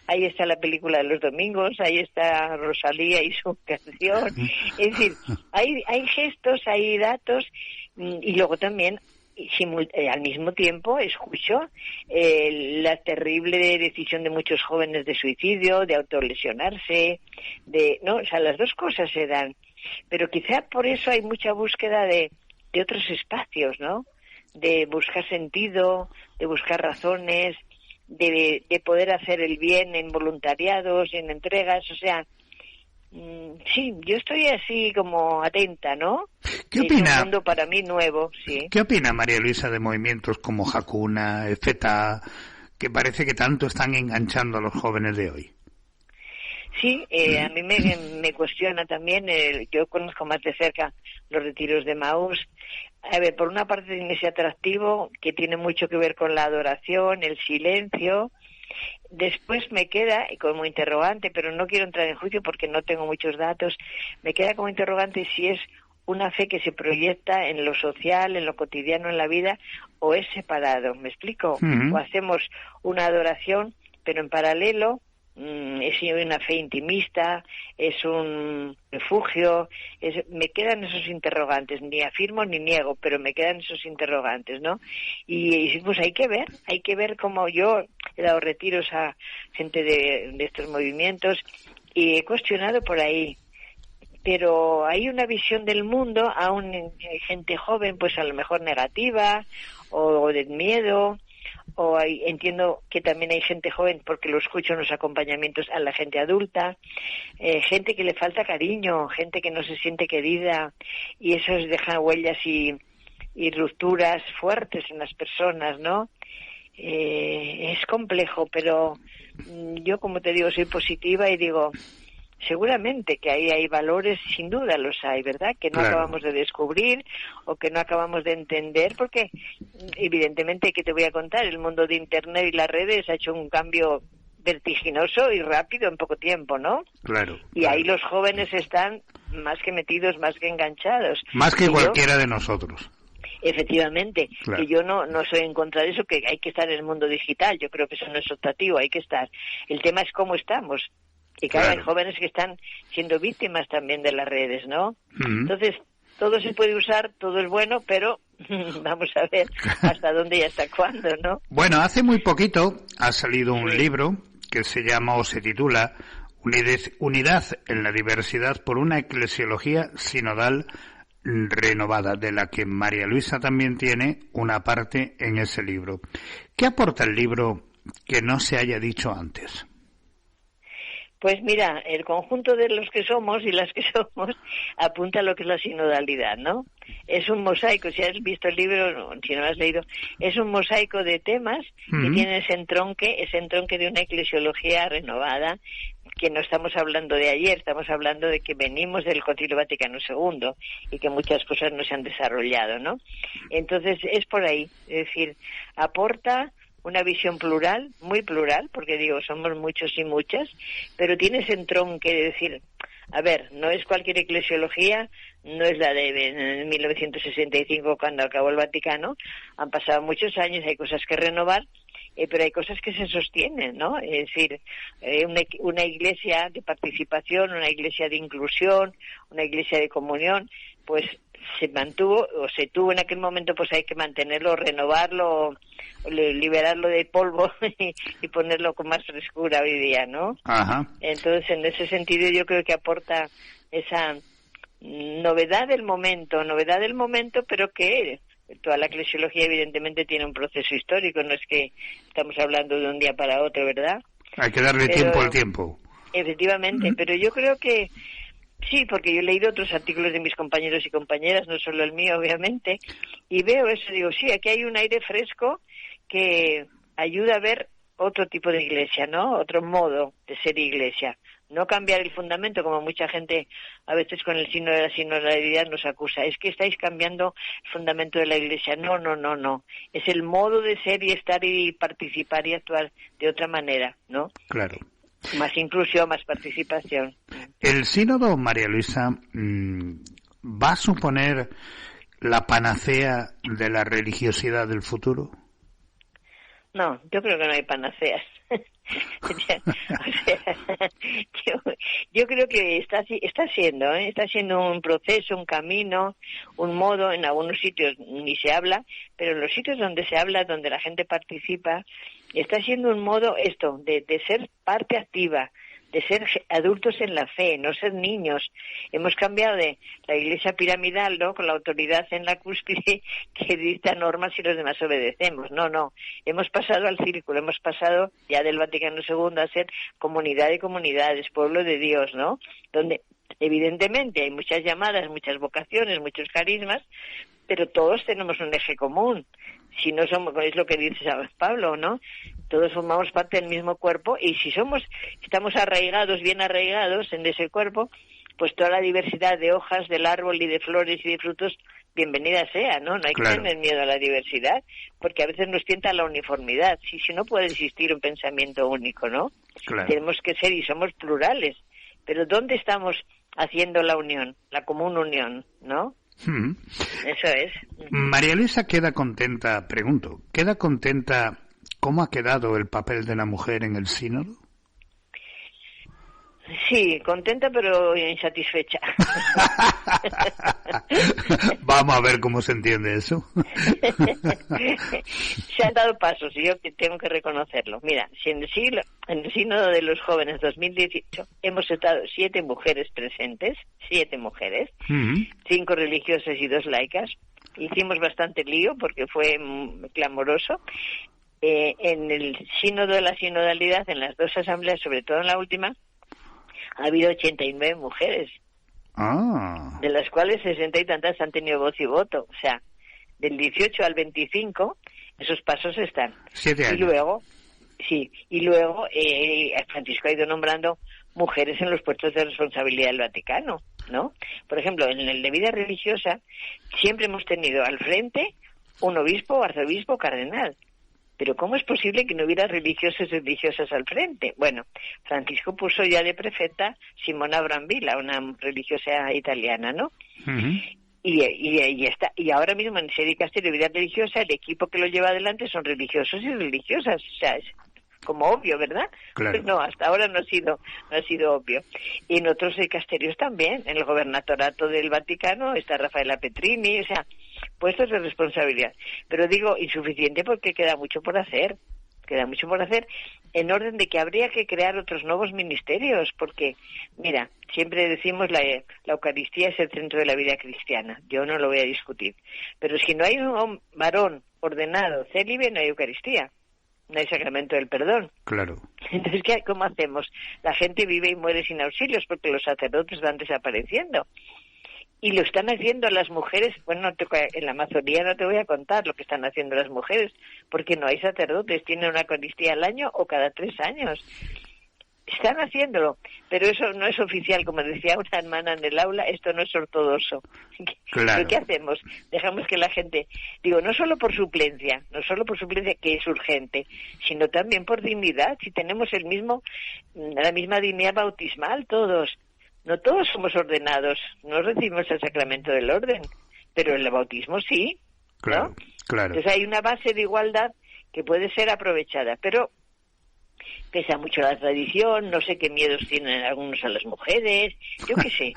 Ahí está la película de los domingos, ahí está Rosalía y su canción. Es decir, hay gestos, hay datos, y luego también al mismo tiempo escucho la terrible decisión de muchos jóvenes de suicidio, de autolesionarse, o sea, las dos cosas se dan, pero quizá por eso hay mucha búsqueda de otros espacios, ¿no? De buscar sentido, de buscar razones, de poder hacer el bien en voluntariados, en entregas, o sea, sí, yo estoy así como atenta, ¿no? ¿Qué opina? Es un mundo para mí nuevo, sí. ¿Qué opina María Luisa de movimientos como Hakuna, FETA, que parece que tanto están enganchando a los jóvenes de hoy? Sí, a mí me cuestiona también, yo conozco más de cerca los retiros de Maús. A ver, por una parte tiene ese atractivo que tiene mucho que ver con la adoración, el silencio. Después me queda como interrogante, pero no quiero entrar en juicio porque no tengo muchos datos, me queda como interrogante si es una fe que se proyecta en lo social, en lo cotidiano, en la vida, o es separado. ¿Me explico? O hacemos una adoración, pero en paralelo es una fe intimista, es un refugio, me quedan esos interrogantes, ni afirmo ni niego, pero me quedan esos interrogantes, ¿no? Y pues hay que ver cómo yo he dado retiros a gente de estos movimientos y he cuestionado por ahí, pero hay una visión del mundo, aún gente joven, pues a lo mejor negativa, o de miedo, entiendo que también hay gente joven, porque lo escucho en los acompañamientos a la gente adulta, gente que le falta cariño, gente que no se siente querida, y eso deja huellas y rupturas fuertes en las personas, ¿no? Es complejo, pero yo, como te digo, soy positiva y digo, seguramente que ahí hay valores, sin duda los hay, ¿verdad? Que no acabamos de descubrir o que no acabamos de entender, porque evidentemente, que te voy a contar, el mundo de Internet y las redes ha hecho un cambio vertiginoso y rápido en poco tiempo, ¿no? Claro. Y ahí los jóvenes están más que metidos, más que enganchados. Más que cualquiera de nosotros. Efectivamente, claro. Que yo no soy en contra de eso, que hay que estar en el mundo digital, yo creo que eso no es optativo, hay que estar. El tema es cómo estamos. Y claro, hay jóvenes que están siendo víctimas también de las redes, ¿no? Entonces, todo se puede usar, todo es bueno, pero vamos a ver hasta dónde y hasta cuándo, ¿no? Bueno, hace muy poquito ha salido un libro que se llama o se titula Unidad en la diversidad por una eclesiología sinodal renovada, de la que María Luisa también tiene una parte en ese libro. ¿Qué aporta el libro que no se haya dicho antes? Pues mira, el conjunto de los que somos y las que somos apunta a lo que es la sinodalidad, ¿no? Es un mosaico, si has visto el libro, si no lo has leído, es un mosaico de temas que tienen ese entronque de una eclesiología renovada, que no estamos hablando de ayer, estamos hablando de que venimos del Concilio Vaticano II y que muchas cosas no se han desarrollado, ¿no? Entonces es por ahí, es decir, aporta una visión plural, muy plural, porque digo, somos muchos y muchas, pero tiene ese entronque de decir, a ver, no es cualquier eclesiología, no es la de 1965 cuando acabó el Vaticano, han pasado muchos años, hay cosas que renovar, pero hay cosas que se sostienen, ¿no? Es decir, una iglesia de participación, una iglesia de inclusión, una iglesia de comunión, pues se mantuvo o se tuvo en aquel momento, pues hay que mantenerlo, renovarlo, liberarlo de polvo y ponerlo con más frescura hoy día, ¿no? Ajá. Entonces, en ese sentido, yo creo que aporta esa novedad del momento, pero que toda la eclesiología evidentemente tiene un proceso histórico, no es que estamos hablando de un día para otro, ¿verdad? Hay que darle tiempo al tiempo. Efectivamente, pero yo creo que sí, porque yo he leído otros artículos de mis compañeros y compañeras, no solo el mío, obviamente, y veo eso, digo, sí, aquí hay un aire fresco que ayuda a ver otro tipo de iglesia, ¿no? Otro modo de ser iglesia. No cambiar el fundamento, como mucha gente a veces con el signo de la sinodalidad nos acusa. Es que estáis cambiando el fundamento de la iglesia. No. Es el modo de ser y estar y participar y actuar de otra manera, ¿no? Claro. Más inclusión, más participación. ¿El sínodo, María Luisa, va a suponer la panacea de la religiosidad del futuro? No, yo creo que no hay panaceas. Yo creo que está siendo un proceso, un camino, un modo. En algunos sitios ni se habla, pero en los sitios donde se habla, donde la gente participa, está siendo un modo de ser parte activa, de ser adultos en la fe, no ser niños. Hemos cambiado de la iglesia piramidal, ¿no?, con la autoridad en la cúspide que dicta normas y los demás obedecemos. No. Hemos pasado al círculo, hemos pasado ya del Vaticano II a ser comunidad de comunidades, pueblo de Dios, ¿no? Donde evidentemente hay muchas llamadas, muchas vocaciones, muchos carismas, pero todos tenemos un eje común. Si no somos, es lo que dice San Pablo, ¿no? Todos formamos parte del mismo cuerpo, y si estamos arraigados, bien arraigados en ese cuerpo, pues toda la diversidad de hojas del árbol y de flores y de frutos, bienvenida sea, ¿no? No hay que tener miedo a la diversidad, porque a veces nos tienta la uniformidad. Si no puede existir un pensamiento único, ¿no? Claro. Tenemos que ser, y somos plurales. Pero ¿dónde estamos haciendo la unión, la común unión, no? Eso es. María Luisa queda contenta cómo ha quedado el papel de la mujer en el sínodo. Sí, contenta pero insatisfecha. Vamos a ver cómo se entiende eso. Se han dado pasos, y yo tengo que reconocerlo. Mira, si en el sínodo de los jóvenes 2018 hemos estado 7 mujeres presentes, 7 mujeres, 5 religiosas y 2 laicas. Hicimos bastante lío porque fue clamoroso. en el sínodo de la sinodalidad, en las dos asambleas, sobre todo en la última, ha habido 89 mujeres, de las cuales 60 y tantas han tenido voz y voto. O sea, del 18 al 25, esos pasos están. 7 años. Y luego Francisco ha ido nombrando mujeres en los puestos de responsabilidad del Vaticano, ¿no? Por ejemplo, en el de vida religiosa siempre hemos tenido al frente un obispo, arzobispo, cardenal. Pero ¿cómo es posible que no hubiera religiosos y religiosas al frente? Bueno, Francisco puso ya de prefecta Simona Brambilla, una religiosa italiana, ¿no? Uh-huh. Y está. Y ahora mismo en ese dicasterio de vida religiosa, el equipo que lo lleva adelante son religiosos y religiosas. O sea, es como obvio, ¿verdad? Claro. Pues no, hasta ahora no ha sido obvio. Y en otros dicasterios también. En el gobernatorato del Vaticano está Rafaela Petrini, o sea, puestos de responsabilidad. Pero digo, insuficiente porque queda mucho por hacer. En orden de que habría que crear otros nuevos ministerios, porque, mira, siempre decimos la Eucaristía es el centro de la vida cristiana. Yo no lo voy a discutir. Pero si no hay un varón ordenado, célibe, no hay Eucaristía. No hay sacramento del perdón. Claro. Entonces, ¿cómo hacemos? La gente vive y muere sin auxilios porque los sacerdotes van desapareciendo. Y lo están haciendo las mujeres. Bueno, en la Amazonía no te voy a contar lo que están haciendo las mujeres, porque no hay sacerdotes. Tienen una Eucaristía al año o cada 3 años. Están haciéndolo, pero eso no es oficial, como decía una hermana en el aula, esto no es ortodoxo. Claro. ¿Pero qué hacemos? Dejamos que la gente, digo, no solo por suplencia que es urgente, sino también por dignidad. Si tenemos la misma dignidad bautismal todos, no todos somos ordenados, no recibimos el sacramento del orden, pero el bautismo sí, ¿no? Claro, claro. Entonces hay una base de igualdad que puede ser aprovechada, pero pesa mucho la tradición, no sé qué miedos tienen algunos a las mujeres, yo qué sé.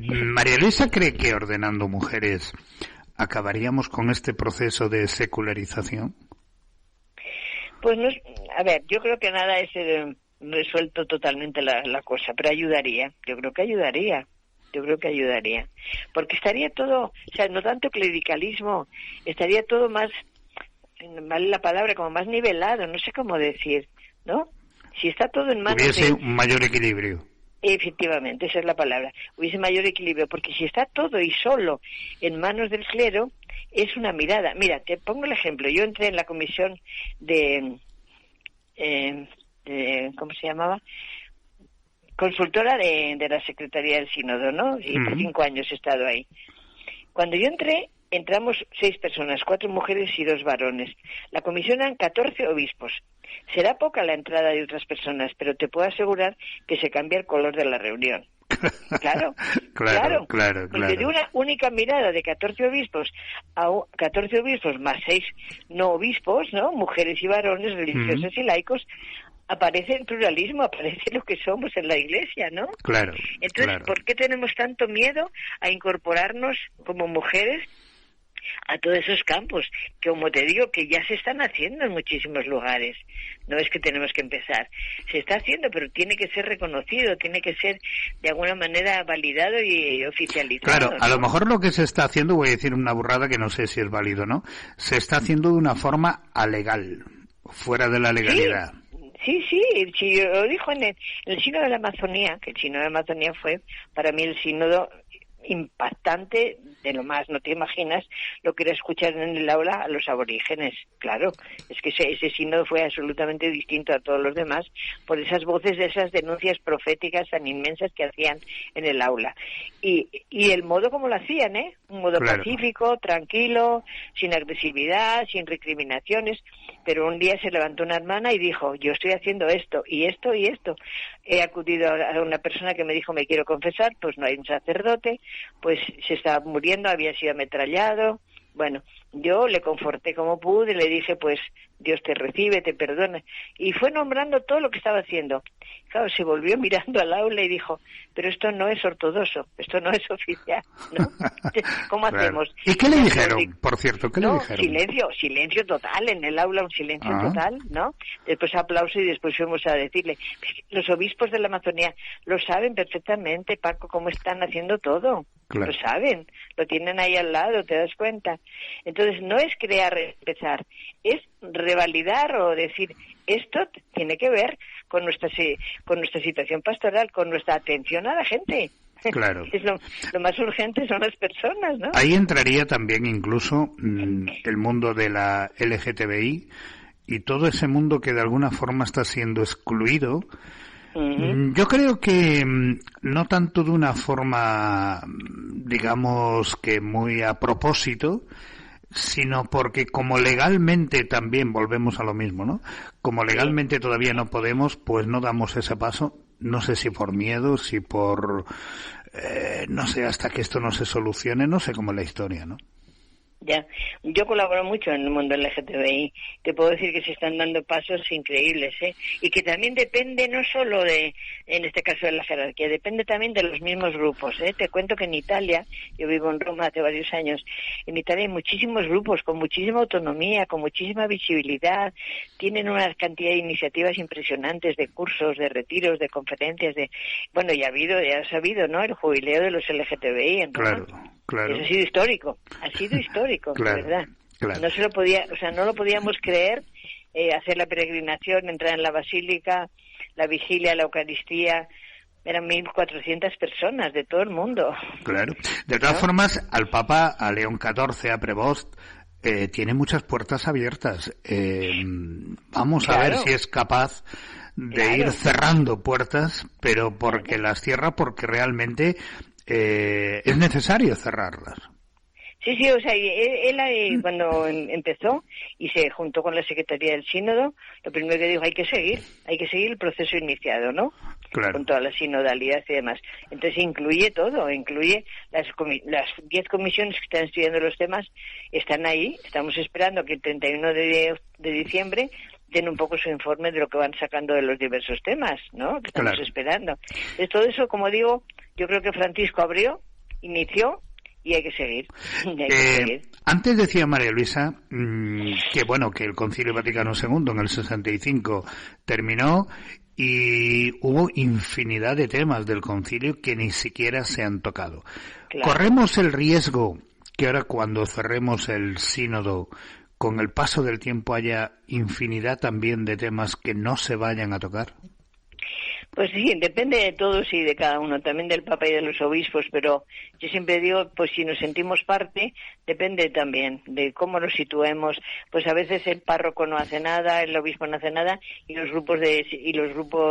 María Luisa cree que ordenando mujeres acabaríamos con este proceso de secularización. Pues no, a ver, yo creo que nada es resuelto totalmente la cosa, pero ayudaría, yo creo que ayudaría, porque estaría todo, o sea, no tanto clericalismo, estaría todo más, vale la palabra, como más nivelado, no sé cómo decir, ¿no? Si está todo en manos hubiese un mayor equilibrio. Efectivamente, esa es la palabra. Hubiese mayor equilibrio, porque si está todo y solo en manos del clero, es una mirada. Mira, te pongo el ejemplo. Yo entré en la comisión de ¿cómo se llamaba? Consultora de la Secretaría del Sínodo, ¿no? Y por 5 años he estado ahí. Cuando yo entramos 6 personas, 4 mujeres y 2 varones. La comisión eran 14 obispos. Será poca la entrada de otras personas, pero te puedo asegurar que se cambia el color de la reunión. Claro. Porque de una única mirada de 14 obispos a 14 obispos más 6 no obispos, ¿no? Mujeres y varones, religiosos y laicos, aparece el pluralismo, aparece lo que somos en la Iglesia, ¿no? Claro. Entonces, ¿por qué tenemos tanto miedo a incorporarnos como mujeres a todos esos campos, que como te digo, que ya se están haciendo en muchísimos lugares? No es que tenemos que empezar, se está haciendo, pero tiene que ser reconocido, tiene que ser de alguna manera validado y oficializado. Claro, ¿no? A lo mejor lo que se está haciendo, voy a decir una burrada que no sé si es válido o no, se está haciendo de una forma alegal, fuera de la legalidad. Sí, lo dijo en el sínodo de la Amazonía, que el sínodo de la Amazonía fue para mí el sínodo impactante de lo más. No te imaginas lo que era escuchar en el aula a los aborígenes. Claro, es que ese sínodo fue absolutamente distinto a todos los demás por esas voces de esas denuncias proféticas tan inmensas que hacían en el aula. Y el modo como lo hacían, un modo pacífico, tranquilo, sin agresividad, sin recriminaciones. Pero un día se levantó una hermana y dijo, yo estoy haciendo esto y esto y esto. He acudido a una persona que me dijo, me quiero confesar, pues no hay un sacerdote, pues se estaba muriendo, había sido ametrallado. Bueno, yo le conforté como pude, le dije, pues Dios te recibe, te perdona. Y fue nombrando todo lo que estaba haciendo. Claro, se volvió mirando al aula y dijo, pero esto no es ortodoxo, esto no es oficial, ¿no? ¿Cómo hacemos? ¿Y qué le dijeron, por cierto? ¿Qué le dijeron? Silencio total, en el aula un silencio total, ¿no? Después aplauso y después fuimos a decirle, los obispos de la Amazonía lo saben perfectamente, Paco, cómo están haciendo todo. Claro. Lo saben, lo tienen ahí al lado, ¿te das cuenta? Entonces no es crear, empezar, es revalidar o decir, esto tiene que ver con nuestra situación pastoral, con nuestra atención a la gente. Claro. Es lo más urgente son las personas, ¿no? Ahí entraría también incluso el mundo de la LGTBI y todo ese mundo que de alguna forma está siendo excluido. Yo creo que no tanto de una forma, digamos que muy a propósito, sino porque como legalmente también volvemos a lo mismo, ¿no? Como legalmente todavía no podemos, pues no damos ese paso. No sé si por miedo, si por, no sé, hasta que esto no se solucione, no sé cómo es la historia, ¿no? Ya, yo colaboro mucho en el mundo LGTBI. Te puedo decir que se están dando pasos increíbles, y que también depende no solo de, en este caso de la jerarquía, depende también de los mismos grupos, Te cuento que en Italia, yo vivo en Roma hace varios años, en Italia hay muchísimos grupos con muchísima autonomía, con muchísima visibilidad, tienen una cantidad de iniciativas impresionantes, de cursos, de retiros, de conferencias, bueno, ya has sabido, ¿no? El jubileo de los LGTBI en Roma. Claro. Eso ha sido histórico, claro, de verdad. Claro. No lo podíamos creer, hacer la peregrinación, entrar en la basílica, la vigilia, la Eucaristía, eran 1.400 personas de todo el mundo. Claro. De todas formas, al Papa, a León XIV, a Prevost, tiene muchas puertas abiertas. Vamos a ver si es capaz de ir cerrando puertas, pero porque las cierra, porque realmente es necesario cerrarlas. Sí, o sea, él cuando empezó y se juntó con la Secretaría del Sínodo, lo primero que dijo, hay que seguir el proceso iniciado, ¿no? Claro. Con toda la sinodalidad y demás. Entonces incluye todo, incluye las 10 comisiones que están estudiando los temas, están ahí, estamos esperando que el 31 de diciembre den un poco su informe de lo que van sacando de los diversos temas, ¿no? Que estamos esperando. Entonces todo eso, como digo, yo creo que Francisco abrió, inició, y hay que seguir. Antes decía María Luisa que el Concilio Vaticano II en el 65 terminó y hubo infinidad de temas del concilio que ni siquiera se han tocado. Claro. Corremos el riesgo que ahora cuando cerremos el sínodo, con el paso del tiempo haya infinidad también de temas que no se vayan a tocar. Pues sí, depende de todos y de cada uno, también del Papa y de los obispos, pero yo siempre digo, pues si nos sentimos parte, depende también de cómo nos situemos. Pues a veces el párroco no hace nada, el obispo no hace nada, y los grupos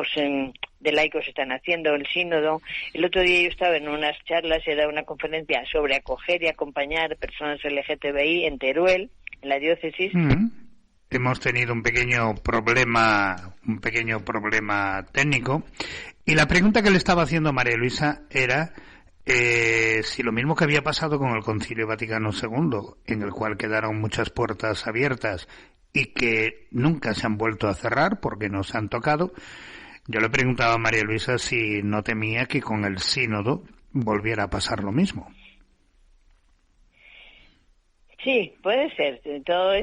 de laicos están haciendo, el sínodo. El otro día yo estaba en unas charlas, he dado una conferencia sobre acoger y acompañar personas LGTBI en Teruel, en la diócesis. Hemos tenido un pequeño problema técnico, y la pregunta que le estaba haciendo a María Luisa era si lo mismo que había pasado con el Concilio Vaticano II, en el cual quedaron muchas puertas abiertas y que nunca se han vuelto a cerrar porque no se han tocado. Yo le preguntaba a María Luisa si no temía que con el sínodo volviera a pasar lo mismo. Sí, puede ser. Todo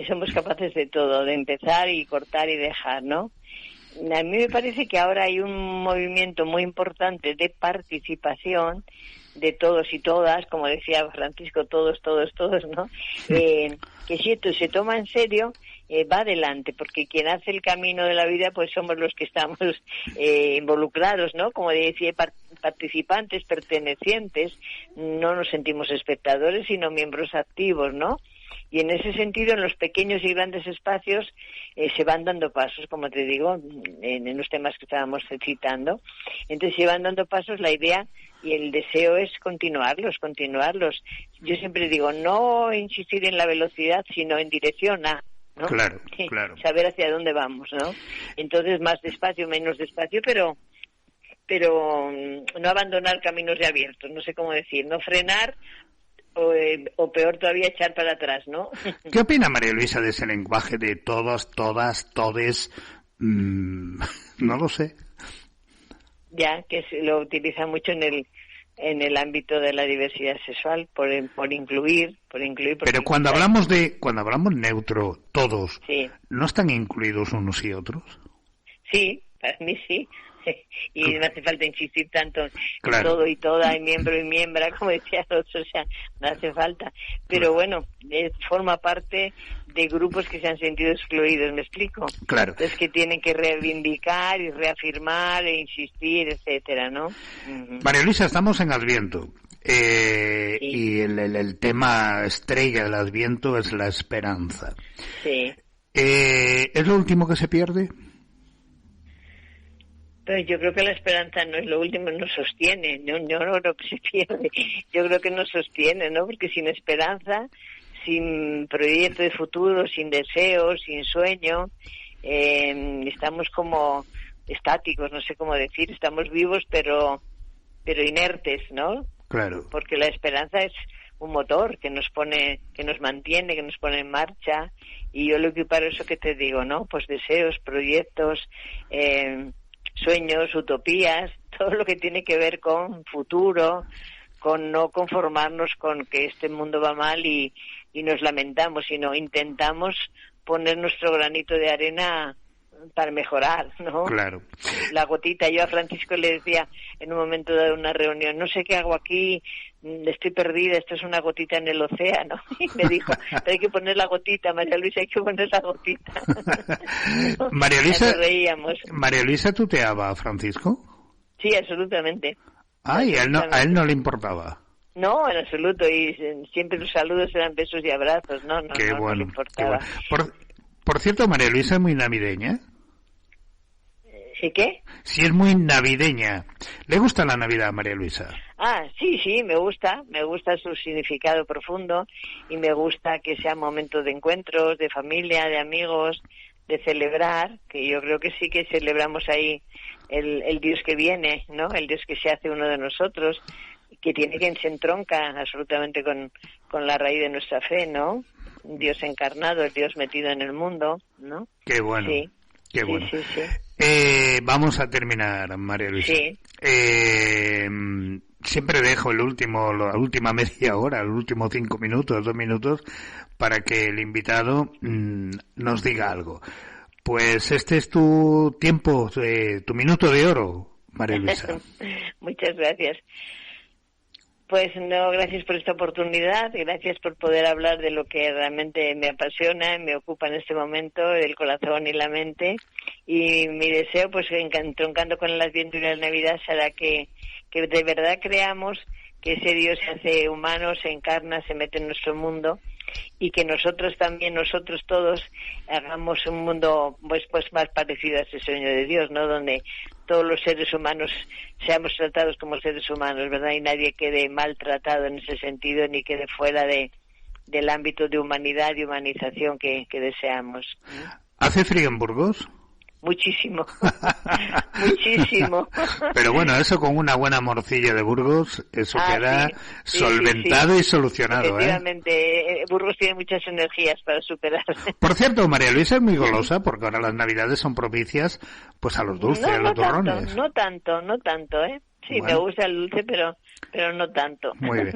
somos capaces de todo, de empezar y cortar y dejar, ¿no? A mí me parece que ahora hay un movimiento muy importante de participación de todos y todas, como decía Francisco, todos, ¿no? Que si esto se toma en serio, va adelante, porque quien hace el camino de la vida, pues somos los que estamos involucrados, ¿no? Como decía, participantes, pertenecientes, no nos sentimos espectadores, sino miembros activos, ¿no? Y en ese sentido, en los pequeños y grandes espacios se van dando pasos, como te digo, en los temas que estábamos citando. Entonces se van dando pasos, la idea y el deseo es continuarlos. Yo siempre digo, no insistir en la velocidad, sino en dirección a, ¿no? Claro. Saber hacia dónde vamos, ¿no? Entonces más despacio, menos despacio, pero no abandonar caminos ya abiertos, no sé cómo decir, no frenar o peor todavía echar para atrás, ¿no? ¿Qué opina María Luisa de ese lenguaje de todos, todas, todes? No lo sé. Ya, que se lo utiliza mucho en en el ámbito de la diversidad sexual, por incluir. Pero cuando hablamos neutro, todos, sí. ¿no están incluidos unos y otros? Sí, para mí sí. Y no hace falta insistir tanto claro. en todo y toda, en miembro y miembra, como decía el otro, o sea, no hace falta. Pero bueno, forma parte de grupos que se han sentido excluidos, ¿me explico? Claro. Entonces que tienen que reivindicar y reafirmar e insistir, etcétera, ¿no? Uh-huh. María Luisa, estamos en Adviento. Sí. Y el tema estrella del Adviento es la esperanza. Sí. ¿Es lo último que se pierde? Pues yo creo que la esperanza no es lo último, nos sostiene, no lo que se pierde. Yo creo que nos sostiene, ¿no? Porque sin esperanza, sin proyecto de futuro, sin deseos, sin sueño, estamos como estáticos, no sé cómo decir, estamos vivos pero inertes, ¿no? Claro. Porque la esperanza es un motor que nos mantiene, que nos pone en marcha, y yo lo equiparo eso que te digo, ¿no? Pues deseos, proyectos, sueños, utopías, todo lo que tiene que ver con futuro, con no conformarnos con que este mundo va mal y nos lamentamos, sino intentamos poner nuestro granito de arena para mejorar, ¿no? Claro. La gotita. Yo a Francisco le decía en un momento de una reunión, no sé qué hago aquí, estoy perdida, esto es una gotita en el océano. Y me dijo, pero hay que poner la gotita, María Luisa, hay que poner la gotita. María Luisa, nos reíamos. María Luisa tuteaba a Francisco. Sí, absolutamente. Y a él no le importaba. No, en absoluto, y siempre los saludos eran besos y abrazos, no le importaba. Bueno. Por cierto, María Luisa es muy navideña. ¿Sí qué? Sí, es muy navideña. ¿Le gusta la Navidad a María Luisa? Sí, me gusta su significado profundo y me gusta que sea momento de encuentros, de familia, de amigos, de celebrar, que yo creo que sí que celebramos ahí el Dios que viene, ¿no? El Dios que se hace uno de nosotros, que se entronca absolutamente con la raíz de nuestra fe, ¿no? Dios encarnado, el Dios metido en el mundo, ¿no? Qué bueno. Sí. Qué bueno. Sí. Vamos a terminar, María Luisa. Sí. Siempre dejo la última media hora, los últimos 5 minutos, 2 minutos, para que el invitado nos diga algo. Pues este es tu tiempo, tu minuto de oro, María Luisa. Muchas gracias. Pues gracias por esta oportunidad, gracias por poder hablar de lo que realmente me apasiona, me ocupa en este momento, el corazón y la mente, y mi deseo, pues entroncando con el Adviento y la Navidad, será que de verdad creamos que ese Dios se hace humano, se encarna, se mete en nuestro mundo, y que nosotros también, nosotros todos, hagamos un mundo pues más parecido a ese sueño de Dios, ¿no? Donde todos los seres humanos seamos tratados como seres humanos, ¿verdad? Y nadie quede maltratado en ese sentido, ni quede fuera del ámbito de humanidad y humanización que deseamos. ¿Hace frío en Burgos? Muchísimo, muchísimo. Pero bueno, eso con una buena morcilla de Burgos, eso queda solventado y solucionado. Efectivamente, Burgos tiene muchas energías para superarse. Por cierto, María Luisa es muy golosa, porque ahora las Navidades son propicias pues a los dulces, a los turrones. No tanto, ¿eh? Sí, bueno. Me gusta el dulce, pero no tanto. Muy bien.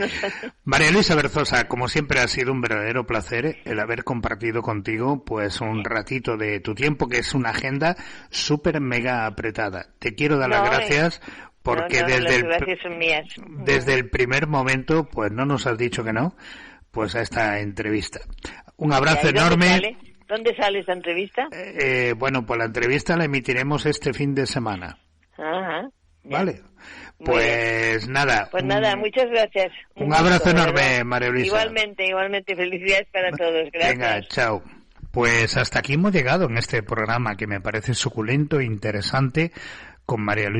María Luisa Berzosa, como siempre ha sido un verdadero placer el haber compartido contigo pues un ratito de tu tiempo, que es una agenda súper mega apretada. Te quiero dar las gracias porque gracias son mías. Desde el primer momento pues no nos has dicho que no pues a esta entrevista. Un abrazo enorme. ¿Dónde sale esta entrevista? Bueno, pues la entrevista la emitiremos este fin de semana. Ajá. Vale. Pues nada. Pues nada, muchas gracias. Un abrazo enorme, María Luisa. Igualmente, felicidades para todos. Gracias. Venga, chao. Pues hasta aquí hemos llegado en este programa que me parece suculento e interesante con María Luisa.